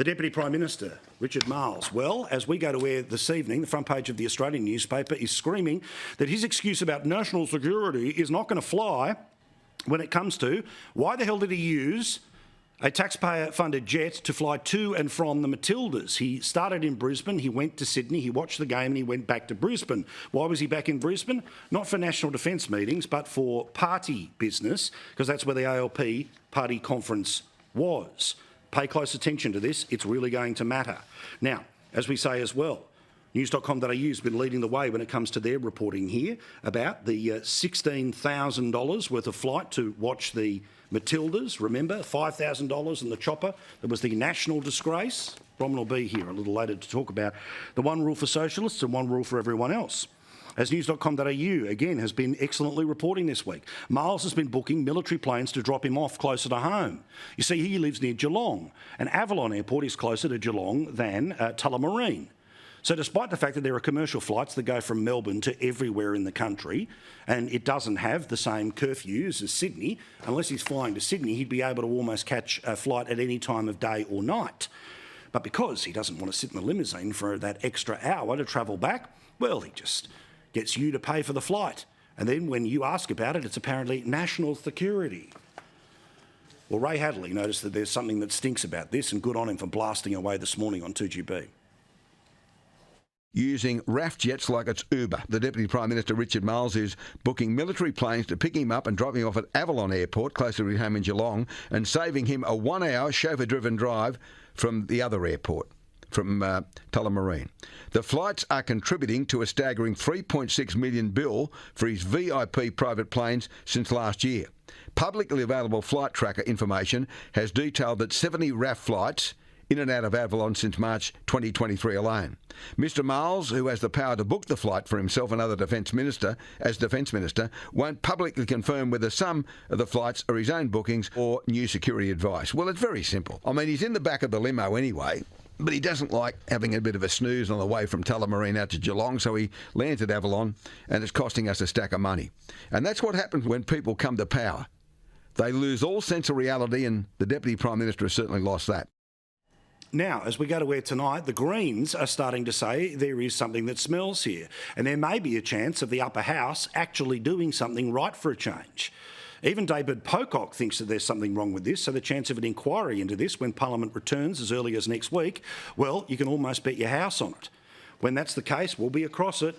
The Deputy Prime Minister, Richard Marles. Well, as we go to air this evening, the front page of the Australian newspaper is screaming that his excuse about national security is not going to fly when it comes to why the hell did he use a taxpayer-funded jet to fly to and from the Matildas. He started in Brisbane, he went to Sydney, he watched the game and he went back to Brisbane. Why was he back in Brisbane? Not for national defence meetings, but for party business, because that's where the ALP party conference was. Pay close attention to this, it's really going to matter. Now, as we say as well, news.com.au has been leading the way when it comes to their reporting here about the $16,000 worth of flight to watch the Matildas. Remember, $5,000 in the chopper. There was the national disgrace. Bronwyn will be here a little later to talk about the one rule for socialists and one rule for everyone else. As news.com.au, again, has been excellently reporting this week, Marles has been booking military planes to drop him off closer to home. You see, he lives near Geelong, and Avalon Airport is closer to Geelong than Tullamarine. So despite the fact that there are commercial flights that go from Melbourne to everywhere in the country, and it doesn't have the same curfews as Sydney, unless he's flying to Sydney, he'd be able to almost catch a flight at any time of day or night. But because he doesn't want to sit in the limousine for that extra hour to travel back, well, he just gets you to pay for the flight. And then when you ask about it, it's apparently national security. Well, Ray Hadley noticed that there's something that stinks about this, and good on him for blasting away this morning on 2GB. Using RAF jets like it's Uber. The Deputy Prime Minister, Richard Marles, is booking military planes to pick him up and drop him off at Avalon Airport, closer to home in Geelong, and saving him a 1-hour chauffeur-driven drive from the other airport, from Tullamarine. The flights are contributing to a staggering $3.6 million bill for his VIP private planes since last year. Publicly available flight tracker information has detailed that 70 RAF flights in and out of Avalon since March 2023 alone. Mr Marles, who has the power to book the flight for himself and other Defence Minister, won't publicly confirm whether some of the flights are his own bookings or new security advice. Well, it's very simple. I mean, he's in the back of the limo anyway, but he doesn't like having a bit of a snooze on the way from Tullamarine out to Geelong, so he lands at Avalon, and it's costing us a stack of money. And that's what happens when people come to power. They lose all sense of reality, and the Deputy Prime Minister has certainly lost that. Now, as we go to air tonight, the Greens are starting to say there is something that smells here, and there may be a chance of the upper house actually doing something right for a change. Even David Pocock thinks that there's something wrong with this, so the chance of an inquiry into this when Parliament returns as early as next week, well, you can almost bet your house on it. When that's the case, we'll be across it,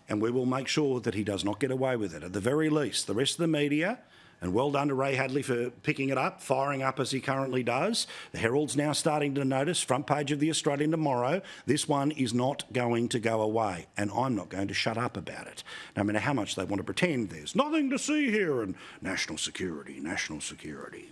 and we will make sure that he does not get away with it. At the very least, the rest of the media, and well done to Ray Hadley for picking it up, firing up as he currently does. The Herald's now starting to notice, front page of the Australian tomorrow, this one is not going to go away, and I'm not going to shut up about it. No matter how much they want to pretend there's nothing to see here and national security, national security.